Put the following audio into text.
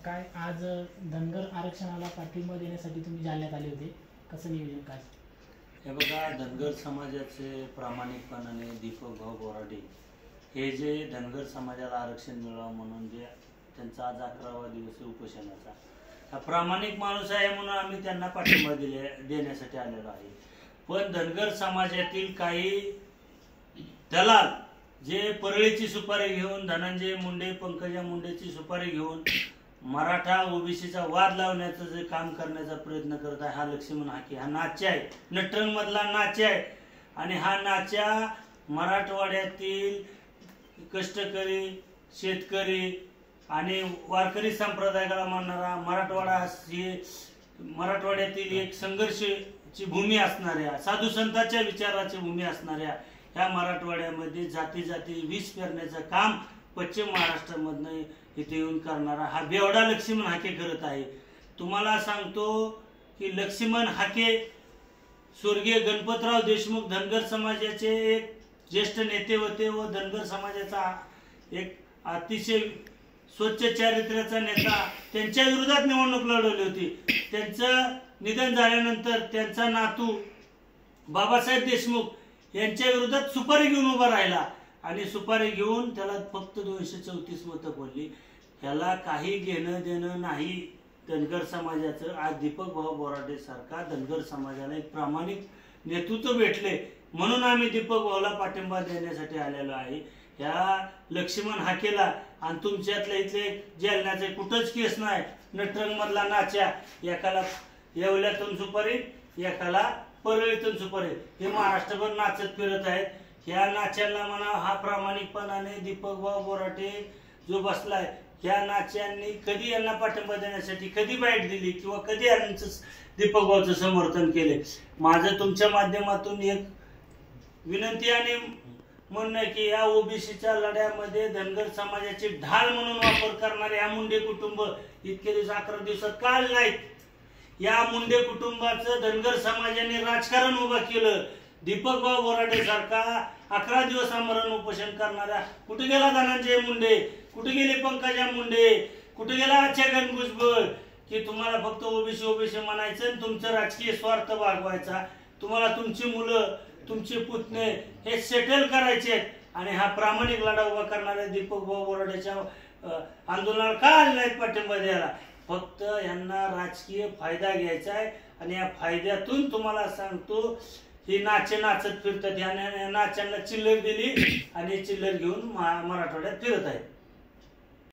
काय आज धनगर आरक्षणाला पाठिंबा देण्यासाठी तुम्ही जालन्यात आले होते, कसं नियोजन काय? हे बघा, धनगर समाजाचे प्रामाणिकपणाने दीपक भाऊ बोराडे हे जे धनगर समाजाला आरक्षण मिळावं म्हणून जे त्यांचा आज 11वा दिवस उपोषणाचा, हा प्रामाणिक माणूस आहे म्हणून आम्ही त्यांना पाठिंबा देण्यासाठी आलेलो आहे. पण धनगर समाजातील काही दलाल जे परळीची सुपारी घेऊन, धनंजय मुंडे पंकजा मुंडेची सुपारी घेऊन मराठा ओबीसीचा वाद लावण्याचं जे काम करण्याचा प्रयत्न करत आहे, हा लक्ष्मण हाके हा नाच्या आहे, नटरंग मधला नाच्या आहे. आणि हा नाच्या मराठवाड्यातील कष्टकरी, शेतकरी आणि वारकरी संप्रदायाला मानणारा, मराठवाड्यातील एक संघर्षाची भूमी असणाऱ्या, साधू संतांच्या विचाराची भूमी असणाऱ्या ह्या मराठवाड्यामध्ये जाती जाती विष पेरण्याचं काम पश्चिम महाराष्ट्रामधनं इथे येऊन करणारा हा बेवडा लक्ष्मण हाके करत आहे. तुम्हाला सांगतो की लक्ष्मण हाके स्वर्गीय गणपतराव देशमुख धनगर समाजाचे एक ज्येष्ठ नेते होते व धनगर समाजाचा एक अतिशय स्वच्छ चारित्र्याचा नेता. त्यांच्या विरोधात निवडणूक लढवली होती. त्यांचं निधन झाल्यानंतर त्यांचा नातू बाबासाहेब देशमुख यांच्या विरोधात सुपारी घेऊन उभा राहिला आणि सुपारी घेऊन त्याला फक्त 234 मतं पडली. ह्याला काही घेणं देणं नाही धनगर समाजाचं. आज दीपक भाऊ बोराडे सारखा धनगर समाजाला एक प्रामाणिक नेतृत्व भेटले म्हणून आम्ही दीपक भाऊला पाठिंबा देण्यासाठी आलेलो आहे. ह्या लक्ष्मण हाकेला आणि तुमच्यातल्या इथले जालन्याचे कुठंच केस नाही. नटरंग मधला नाच्या, एकाला येवल्यातून सुपारी, एकाला परळीतून सुपारी, हे महाराष्ट्रभर नाचत फिरत आहेत. ह्या नाच्याला म्हणा, हा प्रामाणिकपणाने दीपक भाऊ बोराडे जो बसलाय, ह्या नाच्यांनी कधी यांना पाठिंबा देण्यासाठी कधी बाईट दिली किंवा कधी यांचं दीपक भाऊचं समर्थन केले. माझं तुमच्या माध्यमातून एक विनंती आणि म्हणणं आहे की या ओबीसीच्या लढ्यामध्ये धनगर समाजाची ढाल म्हणून वापर करणारे या मुंडे कुटुंब इतके दिवस 11 दिवसात का आले नाहीत? या मुंडे कुटुंबाचं धनगर समाजाने राजकारण उभं केलं. दीपक भाऊ बोराडे सारखा 11 दिवस आमरण उपोषण करणाऱ्या, कुठे गेला धनंजय मुंडे, कुठे गेले पंकजा मुंडे, कुठे गेला छगन भुजबळ, की तुम्हाला फक्त ओबीसी ओबीसी म्हणायचं आणि तुमचं राजकीय स्वार्थ भागवायचा. तुम्हाला तुमची मुलं, तुमचे पुतणे हे सेटल करायचे आणि हा प्रामाणिक लढा उभा करणाऱ्या दीपक भाऊ बोराडेच्या आंदोलनाला का आले नाहीत पाठिंबा द्यायला? फक्त यांना राजकीय फायदा घ्यायचा आहे. आणि या फायद्यातून तुम्हाला सांगतो, ही नाचे नाचत फिरतात. या नाच्यांना चिल्लर दिली आणि चिल्लर घेऊन मराठवाड्यात फिरत आहेत.